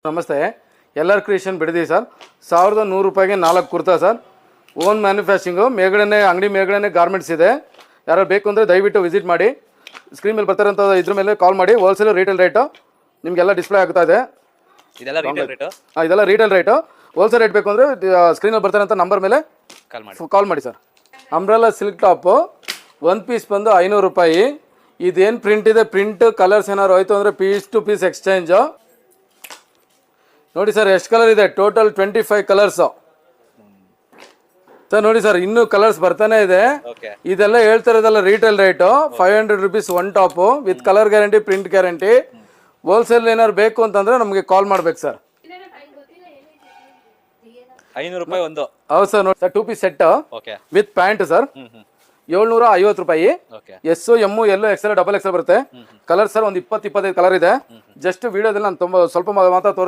ನಮಸ್ತೆ, ಎಲ್ಲರ್ creation ಬಿಡಿದೀವಿ sir. 1100 ರೂಪಾಯಿಗೆ 4 ಕುರ್ತಾ ಸರ್. ಓನ್ ಮ್ಯಾನುಫ್ಯಾಕ್ಚರಿಂಗು, ಮೇಲ್ಗಡೆ ಅಂಗಡಿ ಮೇಲ್ಗಡೆ ಗಾರ್ಮೆಂಟ್ಸ್ ಇದೆ. ಯಾರು ಬೇಕು ಅಂದರೆ ದಯವಿಟ್ಟು ವಿಸಿಟ್ ಮಾಡಿ. ಸ್ಕ್ರೀನ್ ಮೇಲೆ ಬರ್ತಾರಂತ ಇದ್ರ ಮೇಲೆ ಕಾಲ್ ಮಾಡಿ. ಹೋಲ್ಸೇಲ್ ರಿಟೇಲ್ ರೇಟು ನಿಮಗೆಲ್ಲ ಡಿಸ್ಪ್ಲೇ ಆಗ್ತಾ ಇದೆ. ಇದೆಲ್ಲ ರಿಟೇಲ್ ರೇಟು. ಇದೆಲ್ಲ ರಿಟೇಲ್ ರೇಟು. ಹೋಲ್ಸೇಲ್ ರೇಟ್ ಬೇಕು ಅಂದರೆ ಸ್ಕ್ರೀನಲ್ಲಿ ಬರ್ತಾರಂತ ನಂಬರ್ ಮೇಲೆ ಕಾಲ್ ಮಾಡಿ sir. Umbrella silk top 1 piece ಬಂದು 500 ರೂಪಾಯಿ. ಇದೇನು ಪ್ರಿಂಟ್ ಇದೆ, ಪ್ರಿಂಟ್ ಕಲರ್ಸ್ ಏನಾದ್ರು ಹೋಯ್ತು ಅಂದರೆ ಪೀಸ್ ಟು ಪೀಸ್ ಎಕ್ಸ್ಚೇಂಜು. ನೋಡಿ ಸರ್, ಎಷ್ಟು ಕಲರ್ ಇದೆ, ಟೋಟಲ್ 25 ಕಲರ್ಸು ಸರ್. ನೋಡಿ ಸರ್, ಇನ್ನೂ ಕಲರ್ಸ್ ಬರ್ತಾನೆ ಇದೆ. ಇದೆಲ್ಲ ಹೇಳ್ತಿರೋದೆಲ್ಲ retail rate 500 rupees one top with colour guarantee, print guarantee. Wholesale ಏನಾದ್ರು ಬೇಕು ಅಂತಂದ್ರೆ ನಮಗೆ ಕಾಲ್ ಮಾಡ್ಬೇಕು ಸರ್. 500 ರೂಪಾಯಿ ಒಂದು. ಹೌದು ಸರ್. ನೋಡಿ sir, 2 piece set with pant sir, 750 ರೂಪಾಯಿ. S, M, L, XL, double XL ಬರುತ್ತೆ. ಕಲರ್ ಸರ್ ಒಂದು 20-25 ಕಲರ್ ಇದೆ. ಜಸ್ಟ್ ವಿಡಿಯೋದಲ್ಲಿ ನಾನು ಸ್ವಲ್ಪ ಮಾತ್ರ ತೋರಿಸ್ತೀನಿ.